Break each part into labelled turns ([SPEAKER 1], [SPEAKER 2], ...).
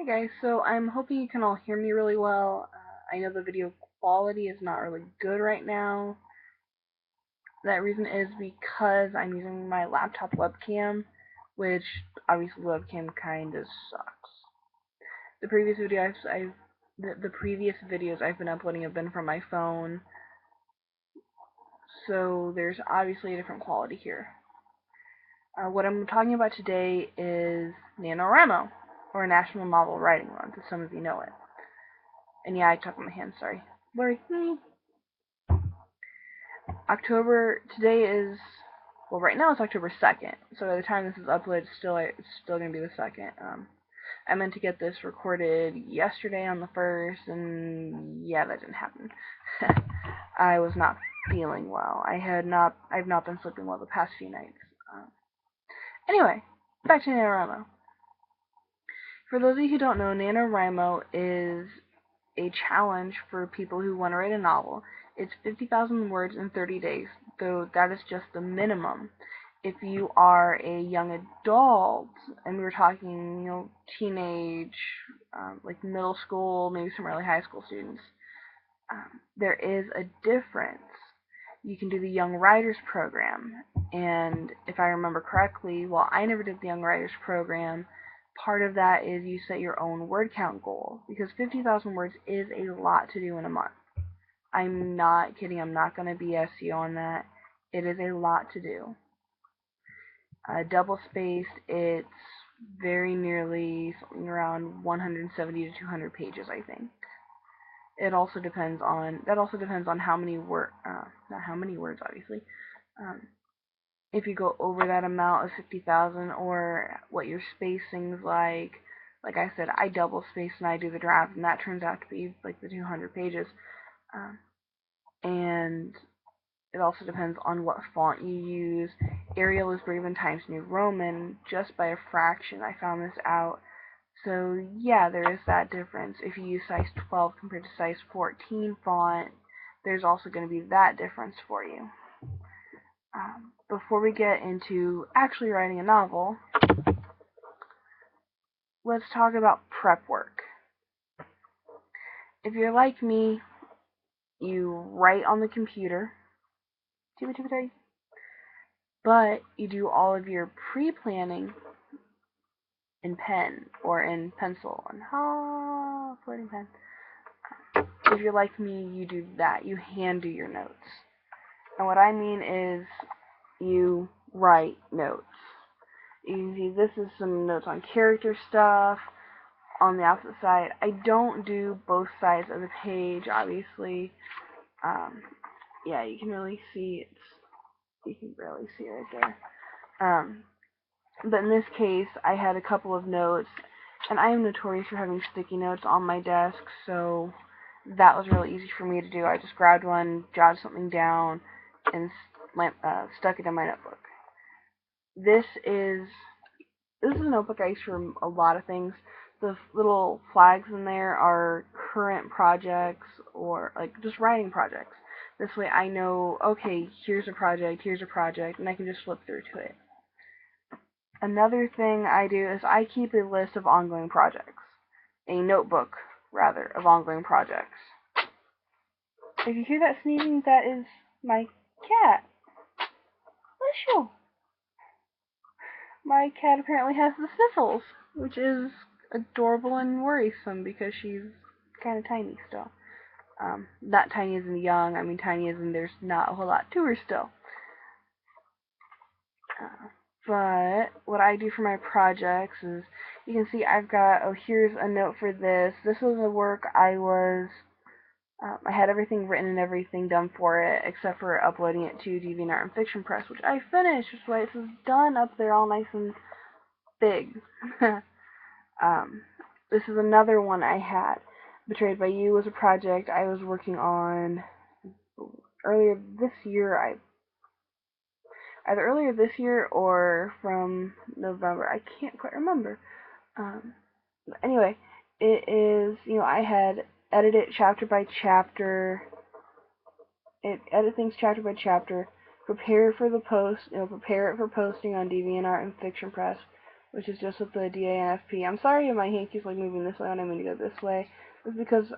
[SPEAKER 1] Hey guys, so I'm hoping you can all hear me really well. I know the video quality is not really good right now. That reason is because I'm using my laptop webcam, which obviously webcam kind of sucks. The previous previous videos I've been uploading have been from my phone, so there's obviously a different quality here. What I'm talking about today is NaNoWriMo, or National Novel Writing Month, as some of you know it. And yeah, I talk with my hands, sorry. Blurry. Today is, well, right now it's October 2nd, so by the time this is uploaded, it's still going to be the 2nd. I meant to get this recorded yesterday on the 1st, and yeah, that didn't happen. I was not feeling well. I've not been sleeping well the past few nights. Anyway, back to NaNoWriMo. For those of you who don't know, NaNoWriMo is a challenge for people who want to write a novel. It's 50,000 words in 30 days, though that is just the minimum. If you are a young adult, and we're talking, teenage, like middle school, maybe some early high school students, there is a difference. You can do the Young Writers Program, and if I remember correctly, well, I never did the Young Writers Program. Part of that is you set your own word count goal, because 50,000 words is a lot to do in a month. I'm not kidding. I'm not going to BS you on that. It is a lot to do. Double spaced, it's very nearly something around 170 to 200 pages, I think. That also depends on how many not how many words, obviously. If you go over that amount of 50,000, or what your spacing's like I said, I double space and I do the draft, and that turns out to be like the 200 pages. And it also depends on what font you use. Arial is Brave in Times New Roman, just by a fraction. I found this out. So yeah, there is that difference. If you use size 12 compared to size 14 font, there's also going to be that difference for you. Before we get into actually writing a novel, let's talk about prep work. If you're like me, you write on the computer, but you do all of your pre-planning in pen or in pencil, and floating pen. If you're like me, you do that. You hand do your notes. And what I mean is you write notes. You can see this is some notes on character stuff. On the opposite side, I don't do both sides of the page, obviously. Yeah, you can really see it. You can barely see it right there. But in this case, I had a couple of notes, and I am notorious for having sticky notes on my desk, so that was really easy for me to do. I just grabbed one, jotted something down, and stuck it in my notebook. This is a notebook I use for a lot of things. The little flags in there are current projects, or like just writing projects. This way I know, okay, here's a project, and I can just flip through to it. Another thing I do is I keep a list of ongoing projects. A notebook, rather, of ongoing projects. If you hear that sneezing, that is my cat. Bless you. My cat apparently has the sniffles, which is adorable and worrisome because she's kind of tiny still. Not tiny as in young, I mean tiny as in there's not a whole lot to her still. But what I do for my projects is, you can see I've got, here's a note for this. This was the work I had everything written and everything done for it, except for uploading it to DeviantArt and Fiction Press, which I finished. That's why it says done up there all nice and big. This is another one I had. Betrayed by You was a project I was working on earlier this year. Either earlier this year or from November. I can't quite remember. Anyway, it is, I had edited chapter by chapter. Edit things chapter by chapter. Prepare for the post, prepare it for posting on DeviantArt and Fiction Press. which is just with the DA and FP. I'm sorry if my hand keeps like moving this way when I mean to go this way. It's because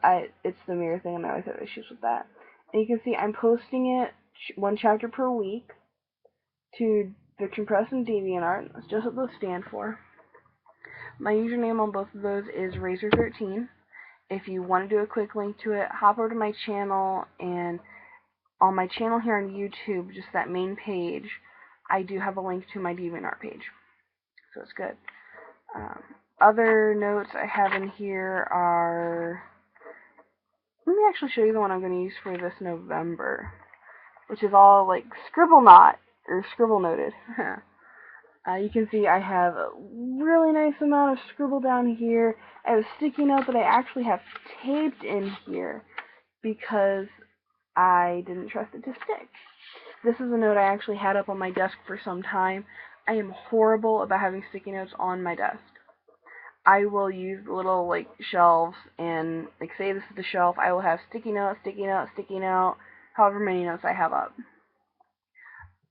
[SPEAKER 1] it's the mirror thing and I always have issues with that. And you can see I'm posting it one chapter per week to Fiction Press and DeviantArt. That's just what those stand for. My username on both of those is Razor13. If you want to do a quick link to it, hop over to my channel, and on my channel here on YouTube, just that main page, I do have a link to my DeviantArt page. So it's good. Other notes I have in here are, let me actually show you the one I'm going to use for this November, which is all like scribble noted. You can see I have a really nice amount of scribble down here. I have a sticky note that I actually have taped in here because I didn't trust it to stick. This is a note I actually had up on my desk for some time. I am horrible about having sticky notes on my desk. I will use little like shelves and like say this is the shelf, I will have sticky note, sticky note, sticky note, however many notes I have up.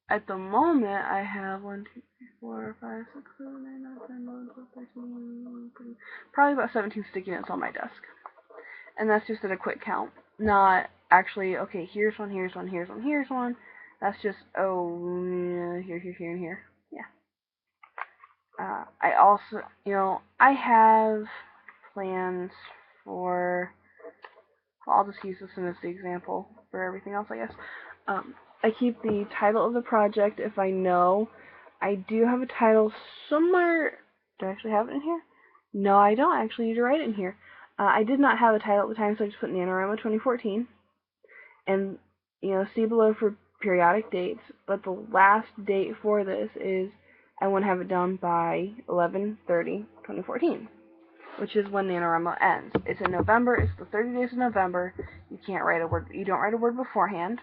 [SPEAKER 1] At the moment, I have 1, 2, 3, 4, 5, 6, 7, 8, 9, 10, 11, 12, 13, probably about 17 sticky notes on my desk. And that's just at a quick count. Not actually, okay, here's one, here's one, here's one, here's one. That's just, oh, here, here, here, and here. Yeah. I also, I have plans for, I'll just use this as the example for everything else, I guess. I keep the title of the project if I know. I do have a title somewhere. Do I actually have it in here? No, I don't actually need to write it in here. I did not have a title at the time, so I just put NaNoWriMo 2014. And, see below for periodic dates. But the last date for this is I want to have it done by 11/30/2014, which is when NaNoWriMo ends. It's in November. It's the 30 days of November. You can't write a word. You don't write a word beforehand.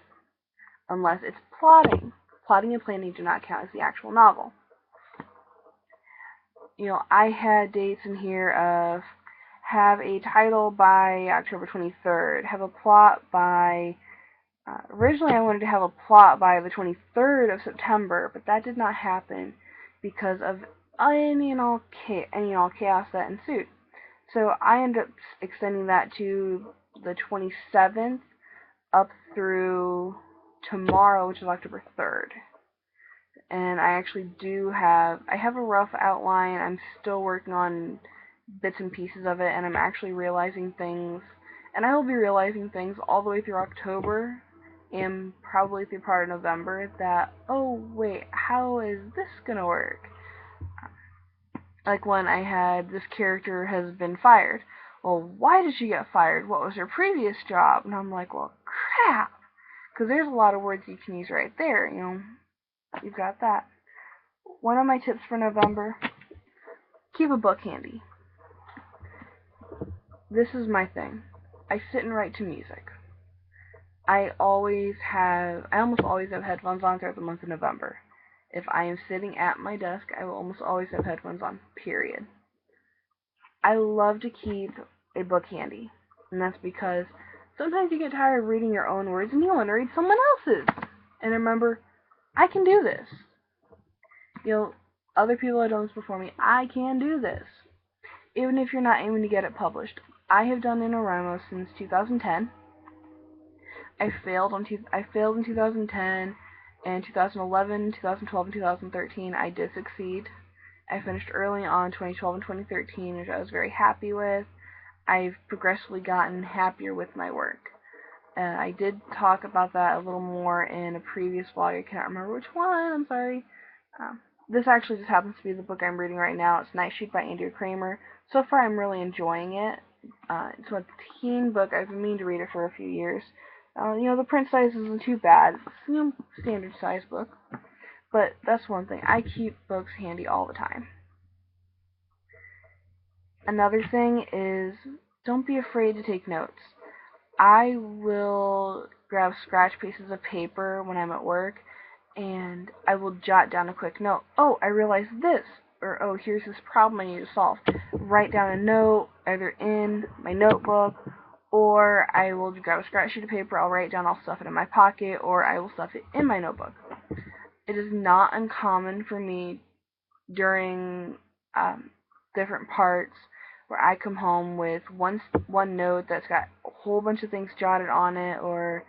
[SPEAKER 1] Unless it's plotting. Plotting and planning do not count as the actual novel. I had dates in here of have a title by October 23rd, have a plot by, originally I wanted to have a plot by the 23rd of September, but that did not happen because of any and all chaos that ensued. So I ended up extending that to the 27th up through tomorrow, which is October 3rd. And I actually I have a rough outline. I'm still working on bits and pieces of it, and I'm actually realizing things, and I will be realizing things all the way through October, and probably through part of November, that, oh wait, how is this gonna work? Like when I had, this character has been fired. Well, why did she get fired? What was her previous job? And I'm like, well, crap! Because there's a lot of words you can use right there, You've got that. One of my tips for November, keep a book handy. This is my thing. I sit and write to music. I almost always have headphones on throughout the month of November. If I am sitting at my desk, I will almost always have headphones on, period. I love to keep a book handy, and that's because sometimes you get tired of reading your own words and you want to read someone else's. And remember, I can do this. Other people have done this before me. I can do this. Even if you're not aiming to get it published. I have done NaNoWriMo since 2010. I failed in 2010, and 2011, 2012, and 2013 I did succeed. I finished early on 2012 and 2013, which I was very happy with. I've progressively gotten happier with my work. I did talk about that a little more in a previous vlog. I can't remember which one. I'm sorry. This actually just happens to be the book I'm reading right now. It's Nightshoot by Andrew Kramer. So far, I'm really enjoying it. It's a teen book. I've been meaning to read it for a few years. The print size isn't too bad. It's, standard size book. But that's one thing. I keep books handy all the time. Another thing is, don't be afraid to take notes. I will grab scratch pieces of paper when I'm at work, and I will jot down a quick note. Oh, I realized this, or oh, here's this problem I need to solve. Write down a note, either in my notebook, or I will grab a scratch sheet of paper, I'll write it down, I'll stuff it in my pocket, or I will stuff it in my notebook. It is not uncommon for me during different parts where I come home with one note that's got a whole bunch of things jotted on it, or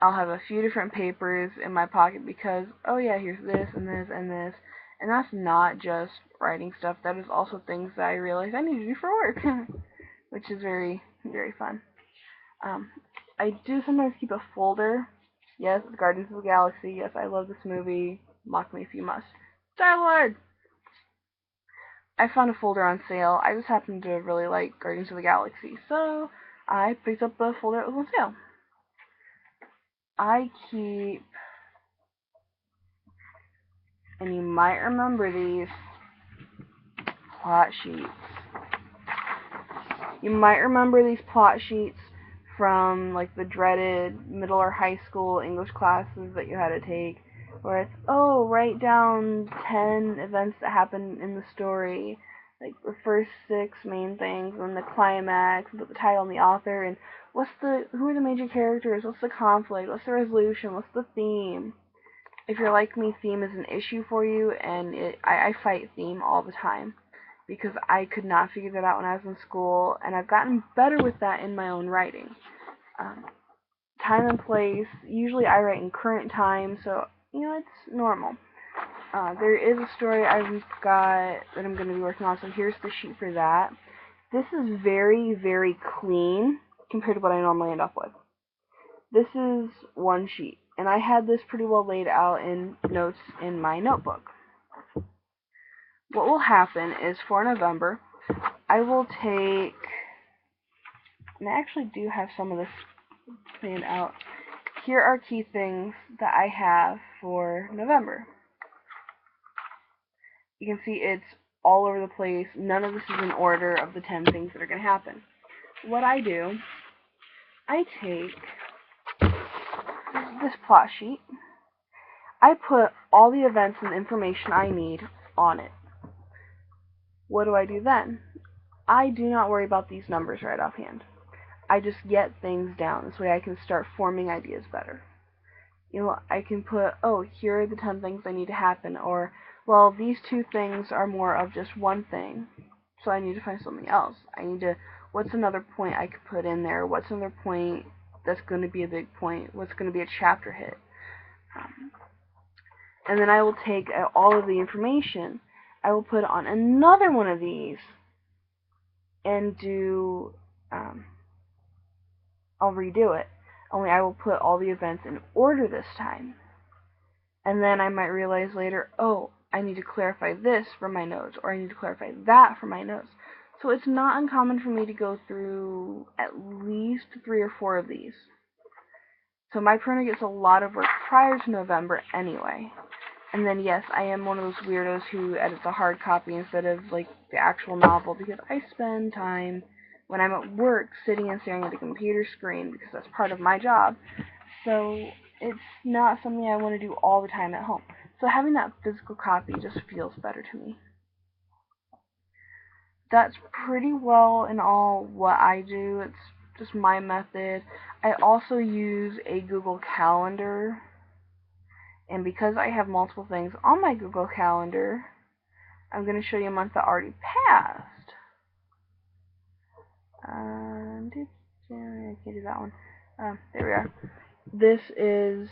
[SPEAKER 1] I'll have a few different papers in my pocket because, oh yeah, here's this and this and this. And that's not just writing stuff, that is also things that I realize I need to do for work, which is very, very fun. I do sometimes keep a folder. Yes, it's Guardians of the Galaxy. Yes, I love this movie. Mock me if you must. Star-Lord! I found a folder on sale. I just happen to really like Guardians of the Galaxy, so I picked up the folder that was on sale. I keep, and you might remember these, plot sheets. You might remember these plot sheets from like the dreaded middle or high school English classes that you had to take, where it's, oh, write down 10 events that happened in the story, like the first 6 main things, and the climax, and put the title and the author, and who are the major characters, what's the conflict, what's the resolution, what's the theme. If you're like me, theme is an issue for you, and I fight theme all the time, because I could not figure that out when I was in school, and I've gotten better with that in my own writing. Time and place, usually I write in current time, so, it's normal. There is a story I've got that I'm going to be working on, so here's the sheet for that. This is very, very clean compared to what I normally end up with. This is one sheet, and I had this pretty well laid out in notes in my notebook. What will happen is for November, I will take, and I actually do have some of this planned out. Here are key things that I have for November. You can see it's all over the place. None of this is in order of the 10 things that are going to happen. What I do, I take this plot sheet. I put all the events and information I need on it. What do I do then? I do not worry about these numbers right offhand. I just get things down. This way I can start forming ideas better. I can put, oh, here are the 10 things I need to happen, or, well, these 2 things are more of just one thing, so I need to find something else. What's another point I could put in there? What's another point that's going to be a big point? What's going to be a chapter hit? And then I will take all of the information, I will put on another one of these, and I'll redo it. Only I will put all the events in order this time. And then I might realize later, oh, I need to clarify this for my notes, or I need to clarify that for my notes. So it's not uncommon for me to go through at least 3 or 4 of these. So my printer gets a lot of work prior to November anyway. And then yes, I am one of those weirdos who edits a hard copy instead of like the actual novel, because I spend time when I'm at work sitting and staring at a computer screen, because that's part of my job. So it's not something I want to do all the time at home. So having that physical copy just feels better to me. That's pretty well in all what I do. It's just my method. I also use a Google Calendar. And because I have multiple things on my Google Calendar, I'm going to show you a month that already passed. I can't do that one. There we are. This is,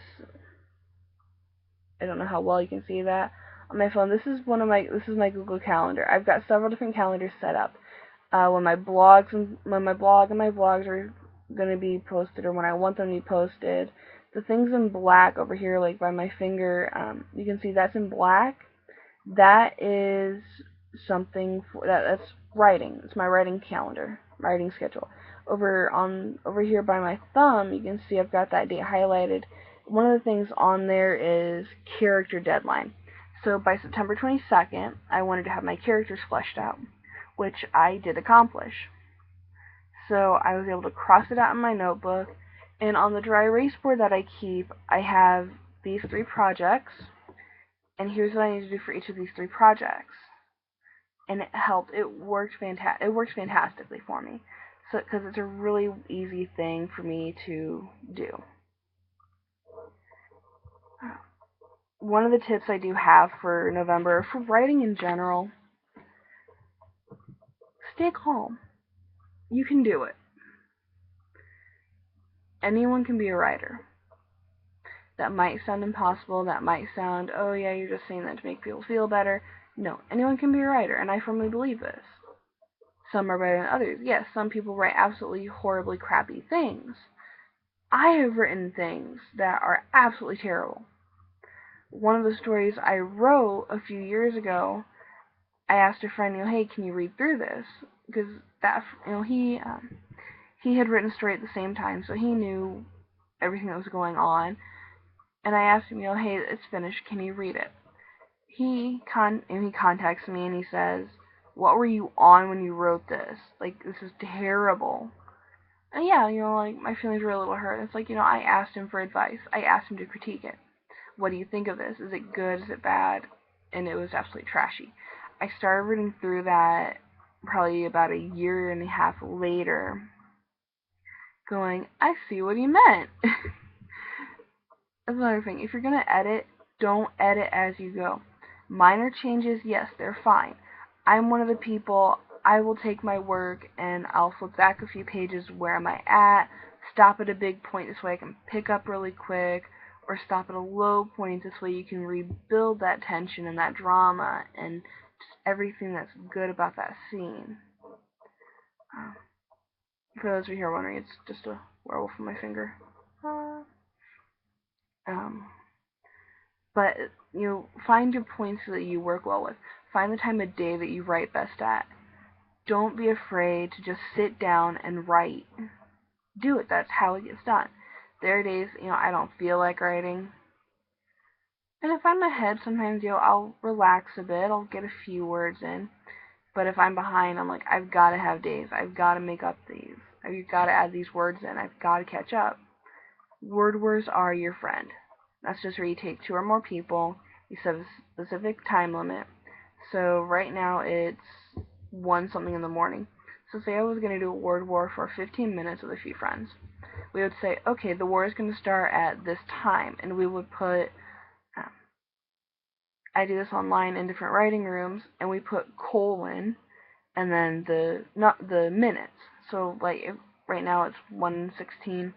[SPEAKER 1] I don't know how well you can see that on my phone. This is my Google Calendar. I've got several different calendars set up. When my blog and my vlogs are going to be posted, or when I want them to be posted. The things in black over here, like by my finger, you can see that's in black. That is something that's writing. It's my writing calendar, writing schedule. Over here by my thumb, you can see I've got that date highlighted. One of the things on there is character deadline. So by September 22nd, I wanted to have my characters fleshed out, which I did accomplish. So I was able to cross it out in my notebook. And on the dry erase board that I keep, I have these 3 projects, and here's what I need to do for each of these 3 projects. And it helped. It works fantastically for me, because it's a really easy thing for me to do. One of the tips I do have for November, for writing in general, stay calm. You can do it. Anyone can be a writer. That might sound impossible. That might sound, oh yeah, you're just saying that to make people feel better. No, anyone can be a writer, and I firmly believe this. Some are better than others. Yes, some people write absolutely horribly crappy things. I have written things that are absolutely terrible. One of the stories I wrote a few years ago, I asked a friend, hey, can you read through this? Because that, he had written a story at the same time, so he knew everything that was going on. And I asked him, hey, it's finished. Can you read it? He contacts me and he says, what were you on when you wrote this? Like, this is terrible. And yeah, like, my feelings were a little hurt. It's like, I asked him for advice. I asked him to critique it. What do you think of this? Is it good? Is it bad? And it was absolutely trashy. I started reading through that probably about a year and a half later, going, I see what he meant. That's another thing. If you're going to edit, don't edit as you go. Minor changes, yes, they're fine. I'm one of the people, I will take my work and I'll flip back a few pages. Where am I at? Stop at a big point, this way I can pick up really quick, or stop at a low point, this way you can rebuild that tension and that drama and just everything that's good about that scene. For those of you who are wondering, it's just a werewolf on my finger. But, find your points that you work well with. Find the time of day that you write best at. Don't be afraid to just sit down and write. Do it. That's how it gets done. There are days, I don't feel like writing. And if I'm ahead, sometimes, I'll relax a bit. I'll get a few words in. But if I'm behind, I'm like, I've got to have days. I've got to make up these. I've got to add these words in. I've got to catch up. Word wars are your friend. That's just where you take 2 or more people. You set a specific time limit. So right now it's 1 something in the morning. So say I was going to do a word war for 15 minutes with a few friends. We would say, okay, the war is going to start at this time. And we would put, I do this online in different writing rooms, and we put colon and then the minutes. So like right now it's 1:16.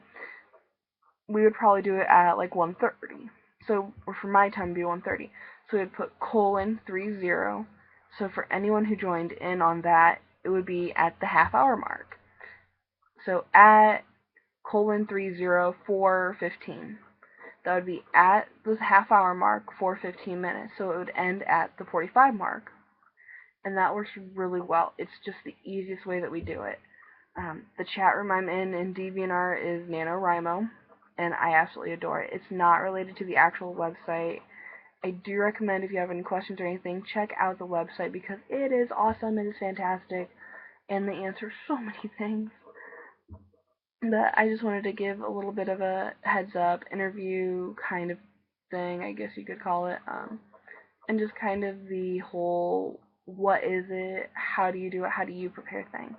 [SPEAKER 1] We would probably do it at like 1:30. So, or for my time, it'd be 1:30. So we'd put colon 30. So for anyone who joined in on that, it would be at the half-hour mark. So at colon 30, 4:15. That would be at the half-hour mark for 15 minutes. So it would end at the 45 mark. And that works really well. It's just the easiest way that we do it. The chat room I'm in DeviantArt is NaNoWriMo, and I absolutely adore it. It's not related to the actual website. I do recommend, if you have any questions or anything, check out the website because it is awesome, it is fantastic, and they answer so many things. But I just wanted to give a little bit of a heads up, interview kind of thing, I guess you could call it, and just kind of the whole, what is it, how do you do it, how do you prepare thing.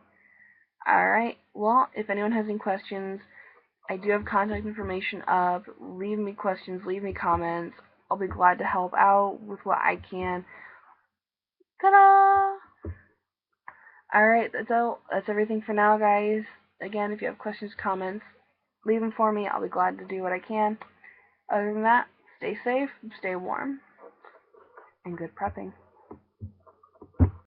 [SPEAKER 1] Alright, well, if anyone has any questions, I do have contact information up. Leave me questions, leave me comments. I'll be glad to help out with what I can. Ta-da! Alright, that's everything for now, guys. Again, if you have questions, comments, leave them for me. I'll be glad to do what I can. Other than that, stay safe, stay warm, and good prepping.